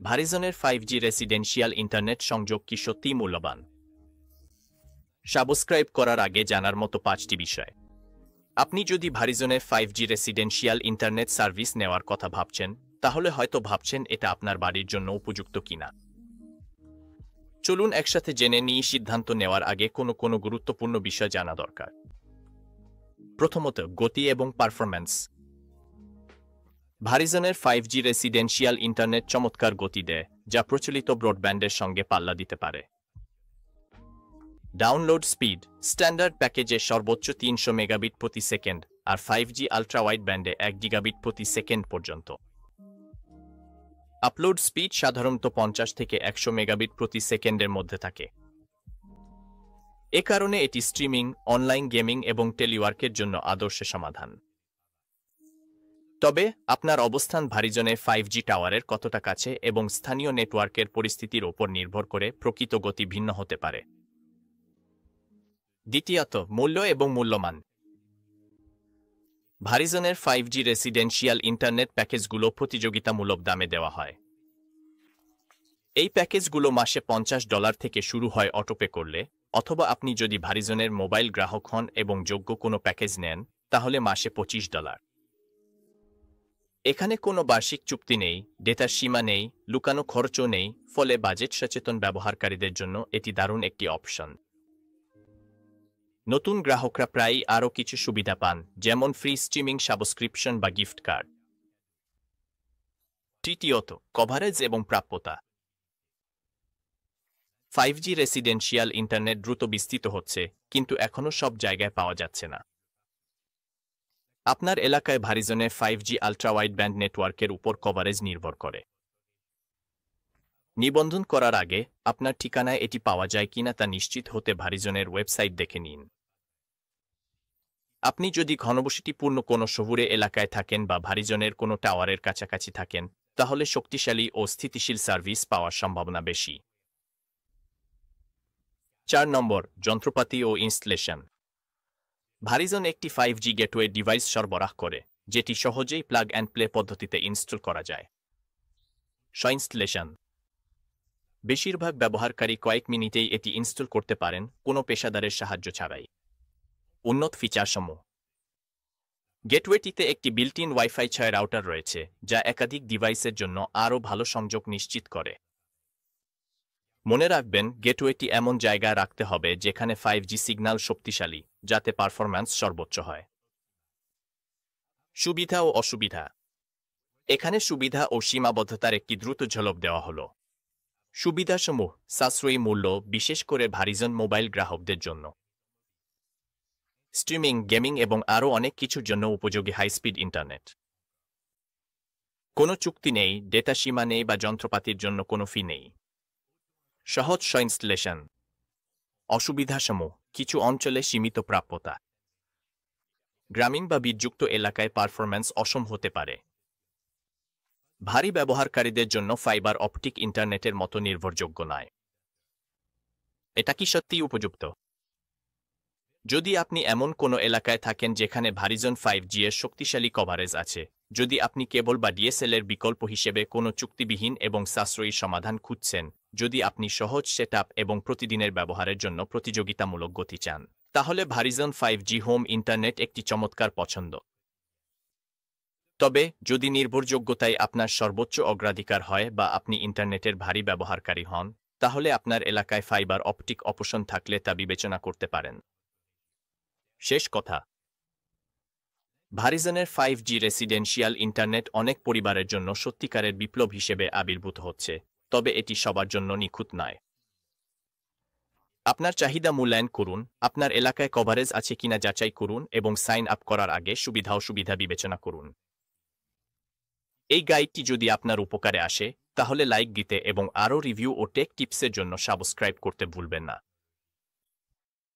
ভারিজনের 5G residential internet সংযোগ কি সত্যিই মূল্যবান? সাবস্ক্রাইব করার আগে জানার মতো 5টি বিষয়। আপনি যদি ভারিজনের 5G রেসিডেন্সিয়াল ইন্টারনেট সার্ভিস নেওয়ার কথা ভাবছেন, তাহলে হয়তো ভাবছেন এটা আপনার বাড়ির জন্য উপযুক্ত কিনা। চলুন একসাথে জেনে নিই সিদ্ধান্ত নেওয়ার আগে কোনো গুরুত্বপূর্ণ বিষয় জানা দরকার। প্রথমত, গতি এবং পারফরম্যান্স। ভারিজনের 5G রেসিডেন্সিয়াল ইন্টারনেট চমৎকার গতি দেয়, যা প্রচলিত ব্রডব্যান্ডের সঙ্গে পাল্লা দিতে পারে। ডাউনলোড স্পিড স্ট্যান্ডার্ড প্যাকেজে সর্বোচ্চ 300 মেগাবিট প্রতি সেকেন্ড, আর 5G আলট্রা ওয়াইড ব্যান্ডে 1 গিগাবিট প্রতি সেকেন্ড পর্যন্ত। আপলোড স্পিড সাধারণত 50 থেকে 100 মেগাবিট প্রতি সেকেন্ডের মধ্যে থাকে। এ কারণে এটি স্ট্রিমিং, অনলাইন গেমিং এবং টেলিওয়ার্কের জন্য আদর্শ সমাধান। তবে আপনার অবস্থান ভারিজনের 5G টাওয়ারের কতটা কাছে এবং স্থানীয় নেটওয়ার্কের পরিস্থিতির ওপর নির্ভর করে প্রকৃত গতি ভিন্ন হতে পারে। দ্বিতীয়ত, মূল্য এবং মূল্যমান। ভারিজনের 5G রেসিডেন্সিয়াল ইন্টারনেট প্যাকেজগুলো প্রতিযোগিতামূলক দামে দেওয়া হয়। এই প্যাকেজগুলো মাসে $50 থেকে শুরু হয় অটোপে করলে, অথবা আপনি যদি ভারিজনের মোবাইল গ্রাহক হন এবং যোগ্য কোনো প্যাকেজ নেন, তাহলে মাসে $25। এখানে কোনো বার্ষিক চুক্তি নেই, ডেটার সীমা নেই, লুকানো খরচও নেই, ফলে বাজেট সচেতন ব্যবহারকারীদের জন্য এটি দারুণ একটি অপশন। নতুন গ্রাহকরা প্রায়ই আরও কিছু সুবিধা পান, যেমন ফ্রি স্ট্রিমিং সাবস্ক্রিপশন বা গিফট কার্ড। তৃতীয়ত, কভারেজ এবং প্রাপ্যতা। 5G রেসিডেন্সিয়াল ইন্টারনেট দ্রুত বিস্তৃত হচ্ছে, কিন্তু এখনও সব জায়গায় পাওয়া যাচ্ছে না। আপনার এলাকায় ভারিজনের 5G আলট্রা ওয়াইড ব্যান্ড নেটওয়ার্কের উপর কভারেজ নির্ভর করে। নিবন্ধন করার আগে আপনার ঠিকানায় এটি পাওয়া যায় কিনা তা নিশ্চিত হতে ভারিজনের ওয়েবসাইট দেখে নিন। আপনি যদি ঘনবসতিপূর্ণ কোনো শহুরে এলাকায় থাকেন বা ভারিজনের কোনো টাওয়ারের কাছাকাছি থাকেন, তাহলে শক্তিশালী ও স্থিতিশীল সার্ভিস পাওয়ার সম্ভাবনা বেশি। 4 নম্বর, যন্ত্রপাতি ও ইনস্টলেশন। ভারিজন একটি 5G গেটওয়ে ডিভাইস সরবরাহ করে, যেটি সহজেই প্লাগ অ্যান্ড প্লে পদ্ধতিতে ইনস্টল করা যায়। ইনস্টলেশন। বেশিরভাগ ব্যবহারকারী কয়েক মিনিটেই এটি ইনস্টল করতে পারেন, কোনো পেশাদারের সাহায্য ছাড়াই। উন্নত ফিচারসমূহ। গেটওয়েটিতে একটি বিল্ট ইন ওয়াইফাই 6 রাউটার রয়েছে, যা একাধিক ডিভাইসের জন্য আরও ভালো সংযোগ নিশ্চিত করে। মনে রাখবেন, গেটওয়েটি এমন জায়গায় রাখতে হবে যেখানে 5G সিগন্যাল শক্তিশালী, যাতে পারফরম্যান্স সর্বোচ্চ হয়। সুবিধা ও অসুবিধা। এখানে সুবিধা ও সীমাবদ্ধতার একটি দ্রুত ঝলক দেওয়া হলো। সুবিধাসমূহ: সাশ্রয়ী মূল্য, বিশেষ করে ভারিজন মোবাইল গ্রাহকদের জন্য। স্ট্রিমিং, গেমিং এবং আরও অনেক কিছুর জন্য উপযোগী হাইস্পিড ইন্টারনেট। কোনো চুক্তি নেই, ডেটা সীমা নেই বা যন্ত্রপাতির জন্য কোনো ফি নেই। সহজ ইনস্টলেশন। অসুবিধাসমূহ: কিছু অঞ্চলে সীমিত প্রাপ্যতা। গ্রামীণ বা বিদ্যুৎ এলাকায় পারফরম্যান্স অসম হতে পারে। ভারী ব্যবহারকারীদের জন্য ফাইবার অপটিক ইন্টারনেটের মতো নির্ভরযোগ্য নয়। এটা কি সত্যিই উপযুক্ত? যদি আপনি এমন কোনো এলাকায় থাকেন যেখানে ভারিজন 5G এর শক্তিশালী কভারেজ আছে, যদি আপনি কেবল বা DSL এর বিকল্প হিসেবে কোনো চুক্তিবিহীন এবং সাশ্রয়ী সমাধান খুঁজছেন, যদি আপনি সহজ সেটআপ এবং প্রতিদিনের ব্যবহারের জন্য প্রতিযোগিতামূলক গতি চান, তাহলে ভারিজন 5G হোম ইন্টারনেট একটি চমৎকার পছন্দ। তবে যদি নির্ভরযোগ্যতাই আপনার সর্বোচ্চ অগ্রাধিকার হয় বা আপনি ইন্টারনেটের ভারী ব্যবহারকারী হন, তাহলে আপনার এলাকায় ফাইবার অপটিক অপশন থাকলে তা বিবেচনা করতে পারেন। শেষ কথা, ভারিজনের 5G রেসিডেন্সিয়াল ইন্টারনেট অনেক পরিবারের জন্য সত্যিকারের বিপ্লব হিসেবে আবির্ভূত হচ্ছে, তবে এটি সবার জন্য নিখুঁত নয়। আপনার চাহিদা মূল্যায়ন করুন, আপনার এলাকায় কভারেজ আছে কিনা যাচাই করুন এবং সাইন আপ করার আগে সুবিধা অসুবিধা বিবেচনা করুন। এই গাইডটি যদি আপনার উপকারে আসে, তাহলে লাইক দিতে এবং আরও রিভিউ ও টেক টিপসের জন্য সাবস্ক্রাইব করতে ভুলবেন না।